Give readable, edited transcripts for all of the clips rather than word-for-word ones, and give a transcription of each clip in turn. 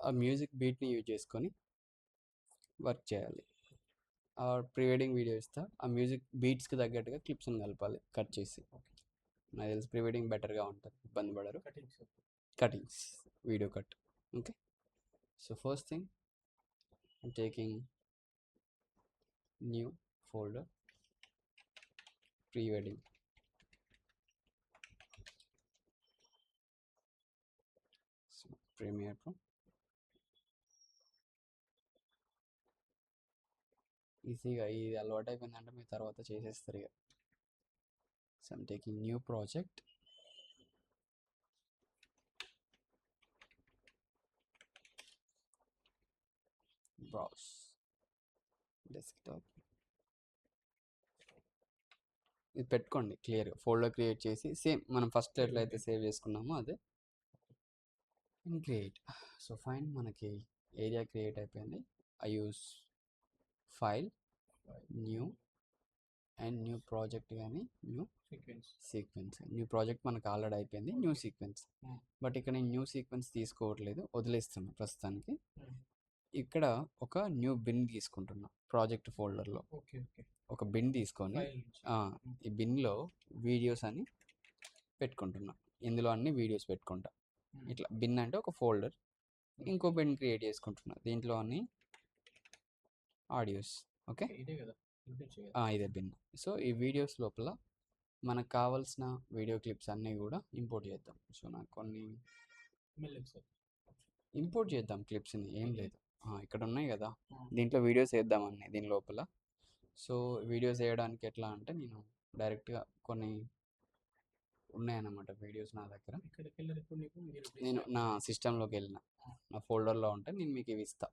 ఆ music బీట్ని use చేసుకొని work చేయాలి. ప్రీ వెడ్డింగ్ వీడియో ఇస్తా, ఆ మ్యూజిక్ బీట్స్కి తగ్గట్టుగా క్లిప్స్ని కలపాలి కట్ చేసి. నాకు తెలిసి ప్రీ వెడ్డింగ్ బెటర్గా ఉంటుంది, ఇబ్బంది పడరు. Cuttings video cut. Okay, so first thing I'm taking new folder, pre-wedding. So Premiere Pro. ఈజీగా ఇది అలవాటు అయిపోయిందంటే మీ తర్వాత చేసేస్తారు ఇక. So I'm taking new project. Browse desktop. ఇది పెట్టుకోండి క్లియర్గా, ఫోల్డర్ క్రియేట్ చేసి సేమ్ మనం ఫస్ట్ ఎట్లయితే సేవ్ చేసుకున్నామో అదే క్రియేట్. సో ఫైన్, మనకి ఏరియా క్రియేట్ అయిపోయింది. I use file, new and new project కానీ న్యూ సీక్వెన్స్. న్యూ ప్రాజెక్ట్ మనకు ఆల్రెడీ అయిపోయింది, న్యూ సీక్వెన్స్. బట్ ఇక్కడ నేను న్యూ సీక్వెన్స్ తీసుకోవట్లేదు, వదిలేస్తున్నా ప్రస్తుతానికి. ఇక్కడ ఒక న్యూ బిన్ తీసుకుంటున్నా ప్రాజెక్ట్ ఫోల్డర్లో. ఒక బిన్ తీసుకొని ఈ బిన్లో వీడియోస్ అని పెట్టుకుంటున్నా. ఇందులో అన్ని వీడియోస్ పెట్టుకుంటా. ఇట్లా బిన్ అంటే ఒక ఫోల్డర్, ఇంకో బిన్ క్రియేట్ చేసుకుంటున్నా, దీంట్లో అన్ని ఆడియోస్. ఓకే, ఇదే బిన్. సో ఈ వీడియోస్ లోపల మనకు కావాల్సిన వీడియో క్లిప్స్ అన్నీ కూడా ఇంపోర్ట్ చేద్దాం. సో నాకు కొన్ని ఇంపోర్ట్ చేద్దాం క్లిప్స్ని, ఏం లేదు. ఇక్కడ ఉన్నాయి కదా, దీంట్లో వీడియోస్ వేద్దామని దీని లోపల. సో వీడియోస్ వేయడానికి ఎట్లా అంటే, నేను డైరెక్ట్గా కొన్ని ఉన్నాయన్నమాట వీడియోస్ నా దగ్గర. నేను నా సిస్టంలోకి వెళ్ళిన, నా ఫోల్డర్లో ఉంటే నేను మీకు ఇవి ఇస్తా.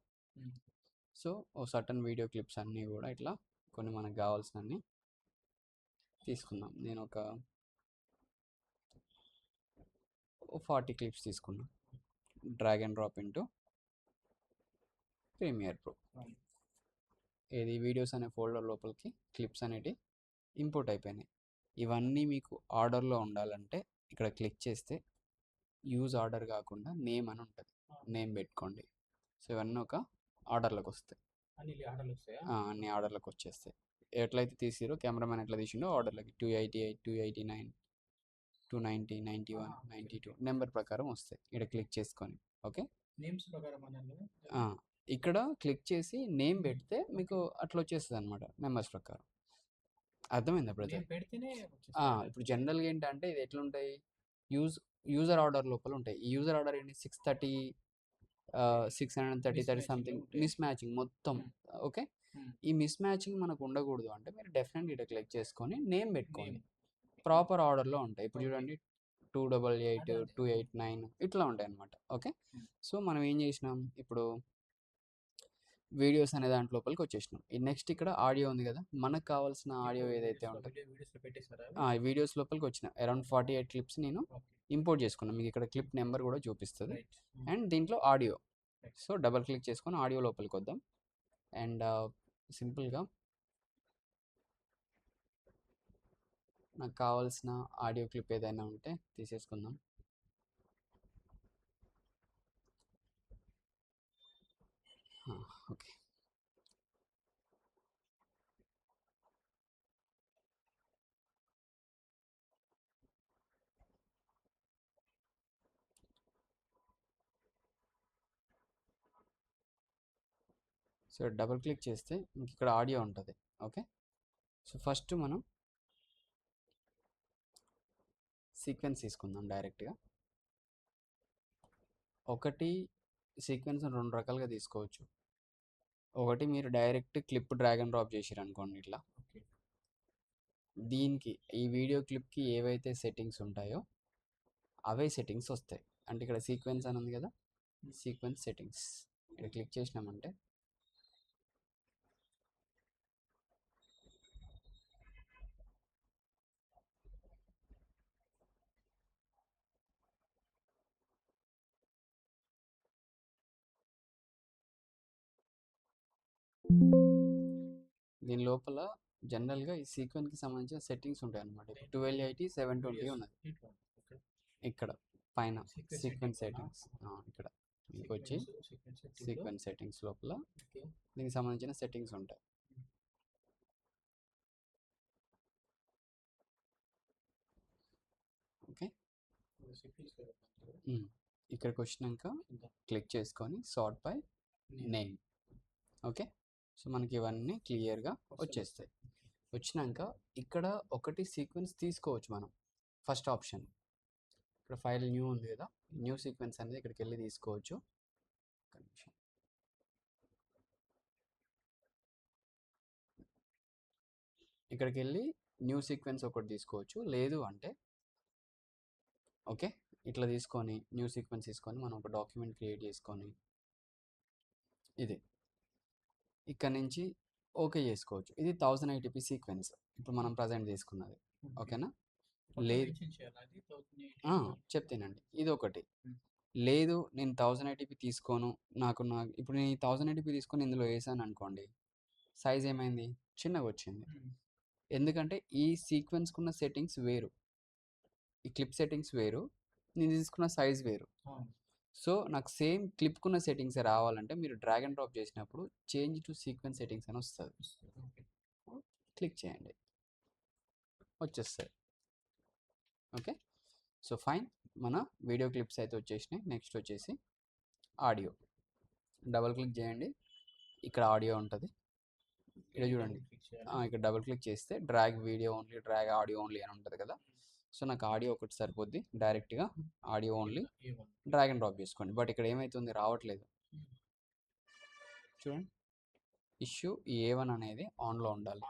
సో ఓ సర్టన్ వీడియో క్లిప్స్ అన్నీ కూడా ఇట్లా కొన్ని మనకు కావాల్సినన్ని తీసుకుందాం. నేను ఒక 40 క్లిప్స్ తీసుకున్నా. Drag and drop into premiere pro. ఏది వీడియోస్ అనే ఫోల్డర్ లోపలికి క్లిప్స్ అనేవి ఇంపోర్ట్ అయిపోయినాయి. ఇవన్నీ మీకు ఆర్డర్లో ఉండాలంటే ఇక్కడ క్లిక్ చేస్తే యూజ్ ఆర్డర్ కాకుండా నేమ్ అని ఉంటుంది, నేమ్ పెట్టుకోండి. సో ఇవన్నీ ఒక ఆర్డర్లోకి వస్తాయి, అన్ని ఆర్డర్లోకి వచ్చేస్తాయి. ఎట్లయితే తీసిరో కెమెరామెన్ ఎట్లా తీసిండో ఆర్డర్లకి 288, 289, 290, 91, 92 నెంబర్ ప్రకారం వస్తాయి. ఇక్కడ క్లిక్ చేసుకొని ఓకే, నేమ్స్ ప్రకారం ఇక్కడ క్లిక్ చేసి నేమ్ పెడితే మీకు అట్లా వచ్చేస్తుంది అనమాట, నెంబర్స్ ప్రకారం. అర్థమైందా బ్రదర్? ఇప్పుడు జనరల్గా ఏంటంటే ఇది ఎట్లుంటాయి, యూజర్ ఆర్డర్ లోపల ఉంటాయి. ఈ యూజర్ ఆర్డర్ ఏంటి 630, 630, 30 సంథింగ్ మిస్ మ్యాచింగ్ మొత్తం. ఓకే, ఈ మిస్ మ్యాచింగ్ మనకు ఉండకూడదు అంటే మీరు డెఫినెట్గా ఇక్కడ క్లిక్ చేసుకొని నేమ్ పెట్టుకోండి. ప్రాపర్ ఆర్డర్లో ఉంటాయి. ఇప్పుడు చూడండి 288, 289 ఇట్లా ఉంటాయి అనమాట. ఓకే, సో మనం ఏం చేసినాం, ఇప్పుడు వీడియోస్ అనే దాంట్ లోపలికి వచ్చేసినాం. ఈ నెక్స్ట్ ఇక్కడ ఆడియో ఉంది కదా, మనకు కావాల్సిన ఆడియో ఏదైతే ఉంటుందో ఈ వీడియోస్ లోపలికి వచ్చిన అరౌండ్ 48 క్లిప్స్ నేను ఇంపోర్ట్ చేసుకున్నాను. మీకు ఇక్కడ క్లిప్ నెంబర్ కూడా చూపిస్తుంది అండ్ దీంట్లో ఆడియో. సో డబల్ క్లిక్ చేసుకొని ఆడియో లోపలికి వద్దాం అండ్ సింపుల్గా నాకు కావాల్సిన ఆడియో క్లిప్ ఏదైనా ఉంటే తీసేసుకుందాం. ఓకే, సో డబుల్ క్లిక్ చేస్తే ఇంక ఇక్కడ ఆడియో ఉంటుంది. ఓకే, సో ఫస్ట్ మనం సీక్వెన్స్ తీసుకుందాం డైరెక్ట్గా. ఒకటి సీక్వెన్స్ 2 రకాలుగా తీసుకోవచ్చు. ఒకటి మీరు direct clip drag and drop చేసిరు అనుకోండి ఇట్లా, దీనికి ఈ వీడియో క్లిప్కి ఏవైతే సెట్టింగ్స్ ఉంటాయో అవే సెట్టింగ్స్ వస్తాయి. అంటే ఇక్కడ సీక్వెన్స్ అని ఉంది కదా, సీక్వెన్స్ సెట్టింగ్స్ ఇక్కడ క్లిక్ చేసినామంటే దీని లోపల జనరల్గా ఈ సీక్వెన్స్కి సంబంధించిన సెట్టింగ్స్ ఉంటాయి అనమాట. 1280, 720 ఉన్నది ఇక్కడ పైన సీక్వెన్స్ సెట్టింగ్స్. ఇక్కడ మీకు వచ్చి సీక్వెన్స్ సెట్టింగ్స్ లోపల దీనికి సంబంధించిన సెట్టింగ్స్ ఉంటాయి. ఓకే, ఇక్కడికి వచ్చినాక క్లిక్ చేసుకొని sort by name. Okay, so మనకి ఇవన్నీ క్లియర్గా వచ్చేస్తాయి. వచ్చినాక ఇక్కడ ఒకటి సీక్వెన్స్ తీసుకోవచ్చు మనం. ఫస్ట్ ఆప్షన్ ఇక్కడ ఫైల్ న్యూ ఉంది కదా, న్యూ సీక్వెన్స్ అనేది ఇక్కడికి వెళ్ళి తీసుకోవచ్చు. ఇక్కడికి వెళ్ళి న్యూ సీక్వెన్స్ ఒకటి తీసుకోవచ్చు. లేదు అంటే ఓకే, ఇట్లా తీసుకొని న్యూ సీక్వెన్స్ తీసుకొని మనం ఒక డాక్యుమెంట్ క్రియేట్ చేసుకొని ఇది ఇక్కడ నుంచి ఓకే చేసుకోవచ్చు. ఇది 1080p సీక్వెన్స్ ఇప్పుడు మనం ప్రజెంట్ తీసుకున్నది. ఓకేనా, లేదు చెప్తానండి. ఇది ఒకటి. లేదు నేను 1080p తీసుకోను, ఇప్పుడు నేను 1080p తీసుకొని ఇందులో వేసాను అనుకోండి, సైజ్ ఏమైంది, చిన్నగా వచ్చింది. ఎందుకంటే ఈ సీక్వెన్స్కున్న సెట్టింగ్స్ వేరు, ఈ క్లిప్ సెట్టింగ్స్ వేరు, నేను తీసుకున్న సైజ్ వేరు. సో నాకు సేమ్ క్లిప్కున్న సెట్టింగ్స్ రావాలంటే మీరు డ్రాగ్ అండ్ డ్రాప్ చేసినప్పుడు చేంజ్ టు సీక్వెన్స్ సెట్టింగ్స్ అని వస్తుంది. క్లిక్ చేయండి, వచ్చేస్తుంది. ఓకే, సో ఫైన్, మన వీడియో క్లిప్స్ అయితే వచ్చేసినాయి. నెక్స్ట్ వచ్చేసి ఆడియో. డబుల్ క్లిక్ చేయండి, ఇక్కడ ఆడియో ఉంటుంది. ఇక్కడ చూడండి, ఇక్కడ డబుల్ క్లిక్ చేస్తే drag video only, drag audio only అని ఉంటుంది కదా. సో నాకు ఆడియో ఒకటి సరిపోద్ది, డైరెక్ట్గా audio only drag and drop చేసుకోండి. బట్ ఇక్కడ ఏమవుతుంది, రావట్లేదు. చూడండి, ఇష్యూ A1 అనేది ఆన్లో ఉండాలి.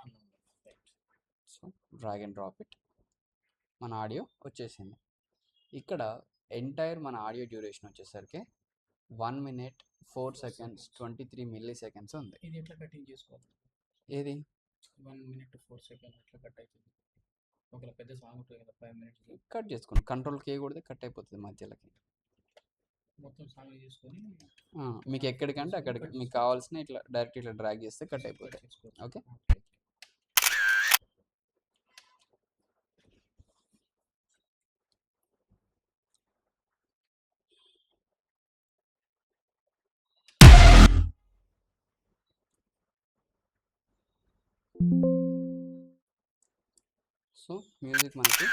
So drag and drop it, మన ఆడియో వచ్చేసింది. ఇక్కడ ఎంటైర్ మన ఆడియో డ్యూరేషన్ వచ్చేసరికి 1 minute 4 seconds 23 milliseconds ఉంది. ఇది ఎట్లా కటింగ్ చేసుకోవాలి? ఏది 1 minute 4 seconds ఎట్లా కట్ అవుతుంది? ఒకవేళ పెద్ద సాంగ్ ఉంటుంది కదా 5 minutes కట్ చేసుకోండి. కంట్రోల్ కే కొడితే కట్ అయిపోతుంది మధ్యలోకి. మొత్తం సాంగ్ చేసుకొని మీకు ఎక్కడికంటే అక్కడికి మీకు కావాల్సిన ఇట్లా డైరెక్ట్ ఇట్లా డ్రాగ్ చేస్తే కట్ అయిపోతాయి. ఓకే, సో మ్యూజిక్ మనకి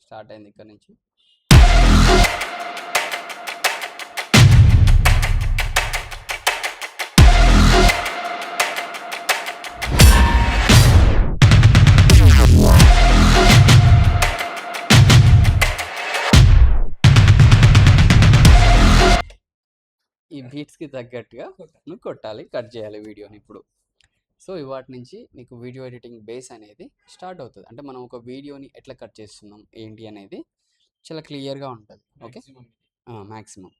స్టార్ట్ అయింది ఇక్కడ నుంచి. ఈ బీట్స్కి తగ్గట్టుగా నువ్వు కొట్టాలి, కట్ చేయాలి వీడియోని ఇప్పుడు. సో వాటి నుంచి నీకు వీడియో ఎడిటింగ్ బేస్ అనేది స్టార్ట్ అవుతుంది. అంటే మనం ఒక వీడియోని ఎట్లా కట్ చేస్తున్నాం ఏంటి అనేది చాలా క్లియర్గా ఉంటుంది. Okay, maximum.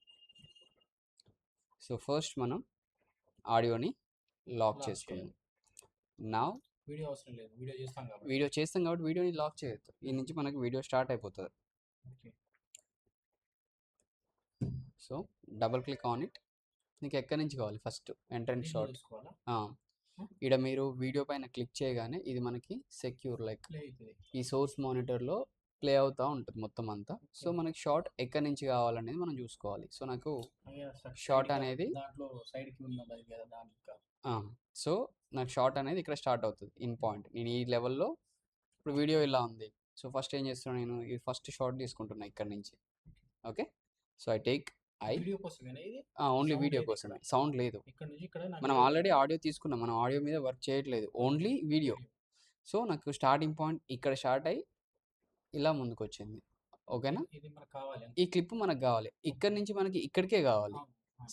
సో ఫస్ట్ మనం ఆడియోని లాక్ చేసుకుందాం. నా వీడియో అవసరం లేదు, వీడియో చేస్తాం కాబట్టి వీడియోని లాక్ చేయొద్దు. ఈ నుంచి మనకి వీడియో స్టార్ట్ అయిపోతుంది. So double click on it. నీకు ఎక్కడి నుంచి కావాలి, ఫస్ట్ ఎంట్రన్స్ షాట్. ఇక్కడ మీరు వీడియో పైన క్లిక్ చేయగానే ఇది మనకి సెక్యూర్ లైక్ ఈ సోర్స్ మానిటర్లో ప్లే అవుతూ ఉంటుంది మొత్తం అంతా. సో మనకి షార్ట్ ఎక్కడి నుంచి కావాలనేది మనం చూసుకోవాలి. సో నాకు షార్ట్ అనేది సో నాకు షార్ట్ అనేది ఇక్కడ స్టార్ట్ అవుతుంది ఇన్ పాయింట్. నేను ఈ లెవెల్లో ఇప్పుడు వీడియో ఇలా ఉంది. సో ఫస్ట్ ఏం చేస్తున్నాను, నేను ఈ ఫస్ట్ షార్ట్ తీసుకుంటున్నా ఇక్కడ నుంచి. Okay, so I take only video కోసమే, సౌండ్ లేదు. మనం ఆల్రెడీ ఆడియో తీసుకున్నాం, మనం ఆడియో మీద వర్క్ చేయట్లేదు, ఓన్లీ వీడియో. సో నాకు స్టార్టింగ్ పాయింట్ ఇక్కడ స్టార్ట్ అయ్యి ఇలా ముందుకు వచ్చింది. ఓకేనా, ఈ క్లిప్ మనకు కావాలి, ఇక్కడ నుంచి మనకి ఇక్కడికే కావాలి.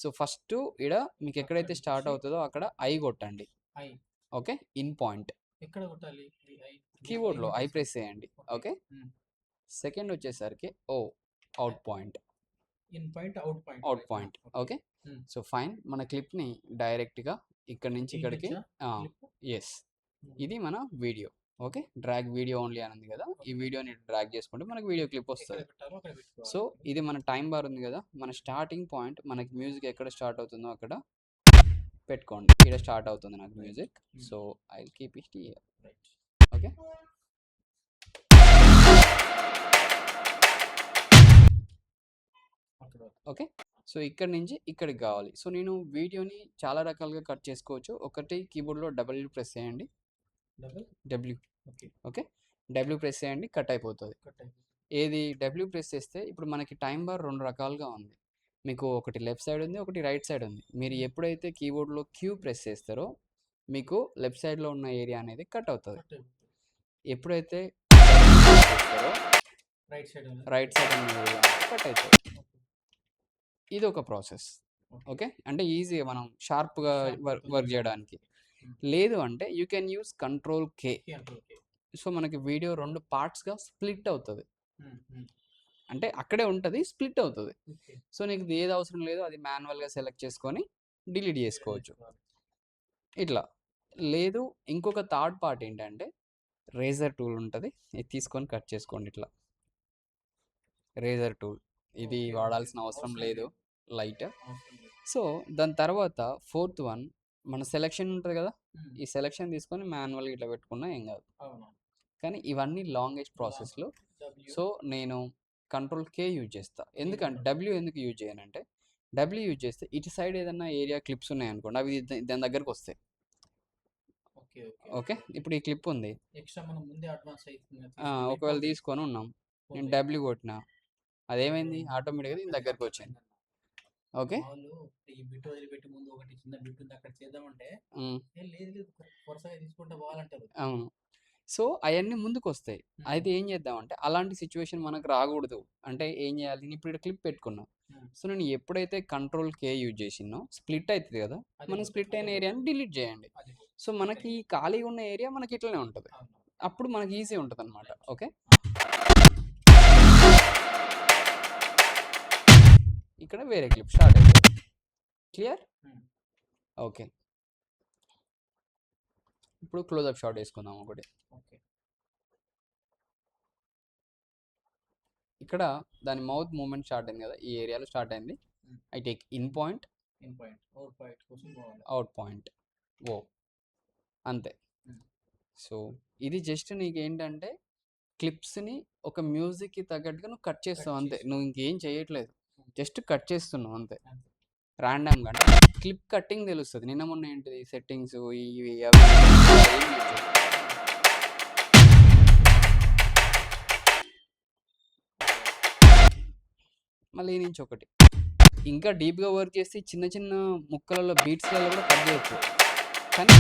సో ఫస్ట్ ఇక్కడ మీకు ఎక్కడైతే స్టార్ట్ అవుతుందో అక్కడ ఐ కొట్టండి. ఓకే, ఇన్ పాయింట్ కీబోర్డ్లో ఐ ప్రెస్ చేయండి. ఓకే, సెకండ్ వచ్చేసరికి O out point, out point. Okay, so fine, మన క్లిప్ని డైరెక్ట్గా ఇక్కడ నుంచి ఇక్కడికి ఎస్, ఇది మన video. Okay, drag video only అని ఉంది కదా, ఈ వీడియోని డ్రాగ్ చేసుకుంటే మనకి వీడియో క్లిప్ వస్తుంది. సో ఇది మన టైం బార్ ఉంది కదా, మన స్టార్టింగ్ పాయింట్ మనకి మ్యూజిక్ ఎక్కడ స్టార్ట్ అవుతుందో అక్కడ పెట్టుకోండి. ఇక్కడ స్టార్ట్ అవుతుంది నాకు music. So I will keep it here. Okay, okay, so ఇక్కడి నుంచి ఇక్కడికి కావాలి. సో నేను వీడియోని చాలా రకాలుగా కట్ చేసుకోవచ్చు. ఒకటి కీబోర్డ్లో డబ్ల్యూ ప్రెస్ చేయండి. W okay. Okay W press చేయండి, కట్ అయిపోతుంది. ఏది డబ్ల్యూ ప్రెస్ చేస్తే ఇప్పుడు మనకి టైం బార్ రెండు రకాలుగా ఉంది. మీకు ఒకటి లెఫ్ట్ సైడ్ ఉంది, ఒకటి రైట్ సైడ్ ఉంది. మీరు ఎప్పుడైతే కీబోర్డ్లో క్యూ ప్రెస్ చేస్తారో మీకు లెఫ్ట్ సైడ్లో ఉన్న ఏరియా అనేది కట్ అవుతుంది. ఎప్పుడైతే చేస్తారో రైట్ సైడ్ ఉన్న ఏరియా కట్ అవుతుంది. ఇది ఒక ప్రాసెస్. ఓకే, అంటే ఈజీగా మనం షార్ప్గా వర్క్ చేయడానికి. లేదు అంటే you can use control K. So మనకి వీడియో రెండు పార్ట్స్గా స్ప్లిట్ అవుతుంది. అంటే అక్కడే ఉంటుంది, స్ప్లిట్ అవుతుంది. సో నీకు ఏది అవసరం లేదో అది మాన్యువల్గా సెలెక్ట్ చేసుకొని డిలీట్ చేసుకోవచ్చు ఇట్లా. లేదు ఇంకొక థర్డ్ పార్ట్ ఏంటంటే రేజర్ టూల్ ఉంటుంది, ఇది తీసుకొని కట్ చేసుకోండి ఇట్లా. రేజర్ టూల్ ఇది వాడాల్సిన అవసరం లేదు, లైట్. సో దాని తర్వాత ఫోర్త్ వన్ మన సెలెక్షన్ ఉంటుంది కదా, ఈ సెలెక్షన్ తీసుకొని మాన్యువల్గా ఇట్లా పెట్టుకున్నా ఏం కాదు. కానీ ఇవన్నీ లాంగెస్ట్ ప్రాసెస్లో. సో నేను కంట్రోల్ కే యూజ్ చేస్తా. ఎందుకంటే డబ్ల్యూ ఎందుకు యూజ్ చేయనంటే డబ్ల్యూ యూజ్ చేస్తే ఇటు సైడ్ ఏదన్నా ఏరియా క్లిప్స్ ఉన్నాయి అనుకోండి, అవి దాని దగ్గరకు వస్తాయి. ఓకే, ఇప్పుడు ఈ క్లిప్ ఉంది, ఒకవేళ తీసుకొని ఉన్నాం, నేను డబ్ల్యూ కొట్టినా అదేమైంది ఆటోమేటిక్గా దీని దగ్గరకు వచ్చింది. ఓకే, ఈ బిట్ వదిలిపెట్టి ముందు ఒకటి చిన్న బిట్ ఉంది అక్కడ చేద్దామంటే లేదు వరుసగా తీసుకుంటా పోవాలంటారు. అవును. సో అవన్నీ ముందుకు వస్తాయి. అయితే ఏం చేద్దామంటే అలాంటి సిచ్యువేషన్ మనకు రాకూడదు అంటే ఏం చేయాలి, నేను ఇప్పుడు క్లిప్ పెట్టుకున్నా. సో నేను ఎప్పుడైతే కంట్రోల్ కే యూజ్ చేసినో స్ప్లిట్ అవుతుంది కదా, మనం స్ప్లిట్ అయిన ఏరియాని డిలీట్ చేయండి. సో మనకి ఖాళీగా ఉన్న ఏరియా మనకి ఇట్లనే ఉంటుంది, అప్పుడు మనకి ఈజీ ఉంటుంది అనమాట. ఓకే, ఇక్కడ వేరే క్లిప్ స్టార్ట్ అవుతుంది. క్లియర్? ఓకే, ఇప్పుడు క్లోజ్అప్ షాట్ వేసుకుందాం ఒకటి. ఇక్కడ దాని మౌత్ మూమెంట్ స్టార్ట్ అయింది కదా, ఈ ఏరియాలో స్టార్ట్ అయింది. I take in point, out point, O అంతే. సో ఇది జస్ట్ నీకు ఏంటంటే క్లిప్స్ని ఒక మ్యూజిక్కి తగ్గట్టుగా నువ్వు కట్ చేస్తావు అంతే, నువ్వు ఇంకేం చేయట్లేదు, జస్ట్ కట్ చేస్తున్నావు అంతే ర్యాండమ్గా. అంటే క్లిప్ కట్టింగ్ తెలుస్తుంది. నిన్న మొన్న ఏంటిది సెట్టింగ్స్ ఇవి అవి మళ్ళీ నుంచి ఒకటి ఇంకా డీప్గా వర్క్ చేసి చిన్న చిన్న ముక్కలలో బీట్స్లలో కూడా కట్ చేయొచ్చు. కానీ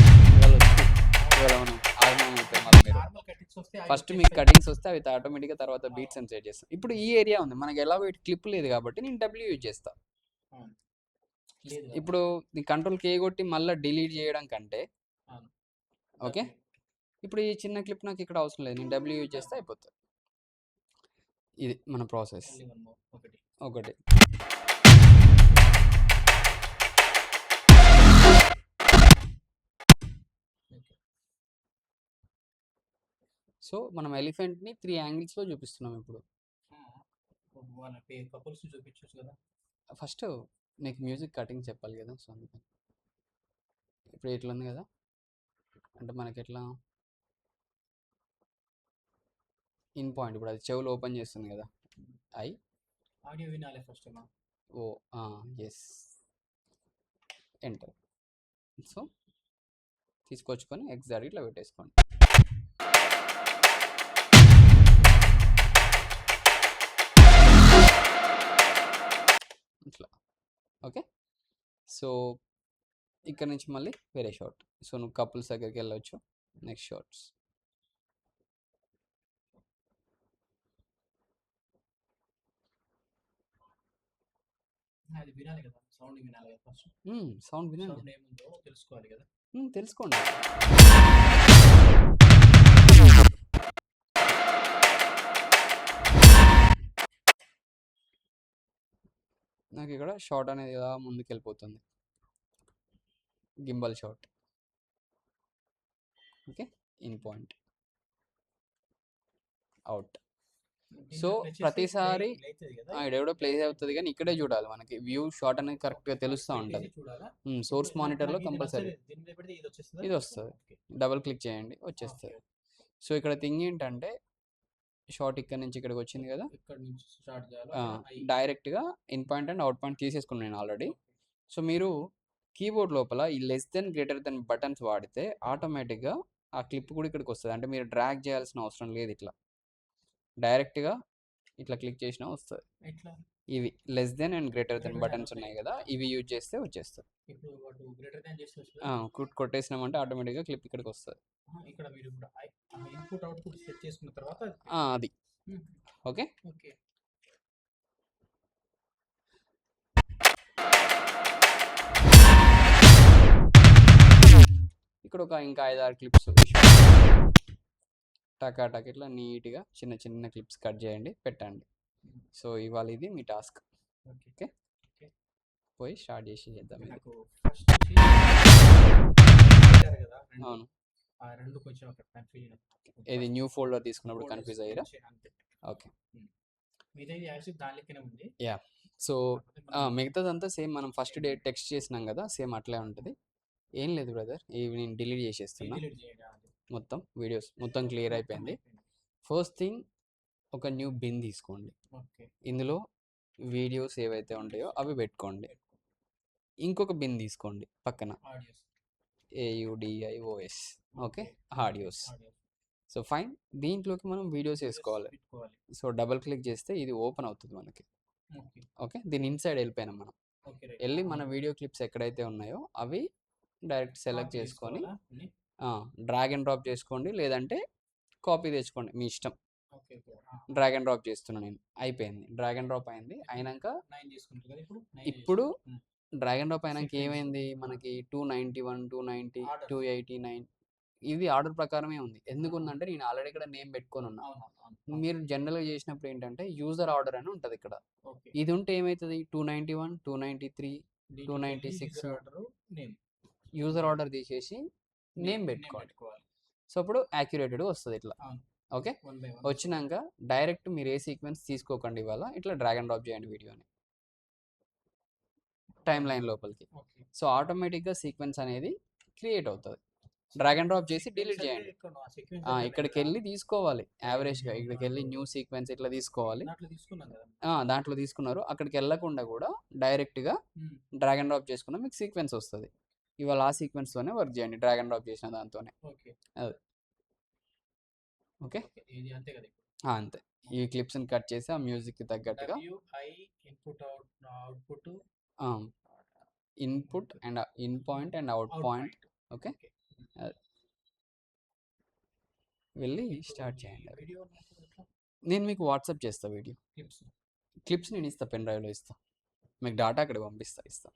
ఫస్ట్ మీకు కటింగ్స్ వస్తే అవి ఆటోమేటిక్గా తర్వాత బీట్స్ అని సెట్ చేస్తాం. ఇప్పుడు ఈ ఏరియా ఉంది మనకి, ఎలా క్లిప్ లేదు కాబట్టి నేను డబ్ల్యూ యూజ్ చేస్తా. ఇప్పుడు నీ కంట్రోల్ కే కొట్టి మళ్ళీ డిలీట్ చేయడం కంటే ఓకే, ఇప్పుడు ఈ చిన్న క్లిప్ నాకు ఇక్కడ అవసరం లేదు, నేను డబ్ల్యూ యూజ్ చేస్తే అయిపోతుంది. ఇది మన ప్రాసెస్. ఒకటి సో మనం ఎలిఫెంట్ని 3 యాంగిల్స్లో చూపిస్తున్నాం. ఇప్పుడు ఫస్ట్ నీకు మ్యూజిక్ కటింగ్ చెప్పాలి కదా, సో అందుకని ఇప్పుడు ఇట్లా ఉంది కదా, అంటే మనకి ఎట్లా ఇన్ పాయింట్, ఇప్పుడు అది చెవులు ఓపెన్ చేస్తుంది కదా, ఆడియో వినాలి ఫస్ట్. ఓ ఎస్, ఎంటర్. సో తీసుకొచ్చుకొని ఎగ్జాక్ట్ ఇట్లా పెట్టేసుకోండి. ఇట్లా ఓకే. సో ఇక్కడ నుంచి మళ్ళీ వేరే షాట్. సో నువ్వు కపుల్స్ దగ్గరికి వెళ్ళవచ్చు. నెక్స్ట్ షాట్స్ అది వినాలి కదా, సౌండ్ వినాలి కదా ఫస్ట్. సౌండ్ వినాలి, ఏముందో తెలుసుకోవాలి కదా. తెలుసుకోండి. నాకు ఇక్కడ షాట్ అనేది ఇలా ముందుకు వెళ్ళిపోతుంది, gimbal shot. Okay, in point, out. So ప్రతిసారి ఇడెవడో ప్లే అవుతుంది కానీ ఇక్కడే చూడాలి, మనకి వ్యూ షాట్ అనేది కరెక్ట్గా తెలుస్తూ ఉంటుంది. సోర్స్ మానిటర్లో కంపల్సరీ ఇది వస్తుంది, డబుల్ క్లిక్ చేయండి వచ్చేస్తుంది. సో ఇక్కడ థింగ్ ఏంటంటే షార్ట్ ఇక్కడ నుంచి ఇక్కడికి వచ్చింది కదా, ఇక్కడ నుంచి స్టార్ట్ చేయాలి. డైరెక్ట్గా in point and out point తీసేసుకున్నాను నేను ఆల్రెడీ. సో మీరు కీబోర్డ్ లోపల ఈ less than greater than buttons వాడితే ఆటోమేటిక్గా ఆ క్లిప్ కూడా ఇక్కడికి వస్తుంది. అంటే మీరు డ్రాగ్ చేయాల్సిన అవసరం లేదు, ఇట్లా డైరెక్ట్గా ఇట్లా క్లిక్ చేసినా వస్తుంది. ఇట్లా ఇవి less than and greater than buttons ఉన్నాయి కదా, ఇవి యూజ్ చేస్తే వచ్చేస్తుంది. ఇప్పుడు వాటి గ్రేటర్ దాన్ చేస్తే కొట్టేసినామంటే ఆటోమేటిక్గా క్లిప్ ఇక్కడికి వస్తుంది. ఇక్కడ మీరు ఇప్పుడు ఇన్పుట్ అవుట్పుట్ సెట్ చేసుకున్న తర్వాత అది ఓకే. ఓకే ఇక్కడ ఒక ఇంకా 5-6 క్లిప్స్ టక్ ఇట్లా నీట్గా చిన్న చిన్న క్లిప్స్ కట్ చేయండి, పెట్టండి. సో ఇవాళ ఇది మీ టాస్క్. ఓకే, పోయి స్టార్ట్ చేసి చేద్దాం. నాకు ఫస్ట్ వచ్చి కదా అవును, ఆ రెండు కొంచెం అక్కడ కన్ఫ్యూజన్. ఇది న్యూ ఫోల్డర్ తీసుకున్నప్పుడు కన్ఫ్యూజ్ అయ్యారా? ఓకే, మిగతాది యాక్చువల్లీ దాని లెక్కనే ఉంది. యా. సో మిగతాదంతా సేమ్ మనం ఫస్ట్ డే టెక్స్ట్ చేసినాం కదా, సేమ్ అట్లే ఉంటుంది. ఏం లేదు బ్రదర్, ఇవి నేను డిలీట్ చేసేస్తున్నా. మొత్తం వీడియోస్ మొత్తం క్లియర్ అయిపోయింది. ఫస్ట్ థింగ్, ఒక న్యూ బిన్ తీసుకోండి. ఇందులో వీడియోస్ ఏవైతే ఉంటాయో అవి పెట్టుకోండి. ఇంకొక బిన్ తీసుకోండి పక్కన, AUDIOS. Okay, audios. So fine, దీంట్లోకి మనం వీడియోస్ వేసుకోవాలి. సో డబుల్ క్లిక్ చేస్తే ఇది ఓపెన్ అవుతుంది మనకి. ఓకే, దీని ఇన్సైడ్ వెళ్ళిపోయినాం మనం. వెళ్ళి మన వీడియో క్లిప్స్ ఎక్కడైతే ఉన్నాయో అవి డైరెక్ట్ సెలెక్ట్ చేసుకొని డ్రాగ్ అండ్ డ్రాప్ చేసుకోండి, లేదంటే కాపీ తెచ్చుకోండి, మీ ఇష్టం. డ్రాగ్ అండ్ డ్రాప్ చేస్తున్నాను నేను. అయిపోయింది, డ్రాగ్ అండ్ డ్రాప్ అయింది. అయినాక ఇప్పుడు డ్రాగ్ అండ్ డ్రాప్ అయినాక ఏమైంది మనకి 291, 290, 289 ఇది ఆర్డర్ ప్రకారమే ఉంది. ఎందుకు ఉందంటే నేను ఆల్రెడీ ఇక్కడ నేమ్ పెట్టుకొని ఉన్నా. మీరు జనరల్గా చేసినప్పుడు ఏంటంటే యూజర్ ఆర్డర్ అని ఉంటుంది ఇక్కడ. ఇది ఉంటే ఏమవుతుంది, 291, 293, 296 యూజర్ ఆర్డర్ తీసేసి నేమ్ పెట్టుకోవాలి. సో అప్పుడు యాక్యురేటెడ్ వస్తుంది ఇట్లా. ఓకే, వచ్చినాక డైరెక్ట్ మీరు ఏ సీక్వెన్స్ తీసుకోకండి, ఇవాళ ఇట్లా డ్రాగ్ అండ్ డ్రాప్ చేయండి వీడియోని టైం లైన్ లోపలికి. సో ఆటోమేటిక్గా సీక్వెన్స్ అనేది క్రియేట్ అవుతుంది. డ్రాగ్ అండ్ డ్రాప్ చేసి డిలీట్ చేయండి. ఇక్కడికి వెళ్ళి తీసుకోవాలి యావరేజ్గా, ఇక్కడికి వెళ్ళి న్యూ సీక్వెన్స్ ఇట్లా తీసుకోవాలి. దాంట్లో తీసుకున్నారు, అక్కడికి వెళ్ళకుండా కూడా డైరెక్ట్గా డ్రాగ్ అండ్ డ్రాప్ చేసుకున్నా మీకు సీక్వెన్స్ వస్తుంది. ఇవాళ ఆ సీక్వెన్స్తోనే వర్క్ చేయండి, డ్రాగ్ అండ్ డ్రాప్ చేసిన దాంతోనే. అది ఓకే, అంతే. ఈ క్లిప్స్ని కట్ చేసి ఆ మ్యూజిక్కి తగ్గట్టుగా input and in point and out point. Okay, వెళ్ళి స్టార్ట్ చేయండి. నేను మీకు వాట్సాప్ చేస్తా వీడియో క్లిప్స్, నేను ఇస్తా, పెన్ డ్రైవ్లో ఇస్తా, మీకు డాటా అక్కడ పంపిస్తా.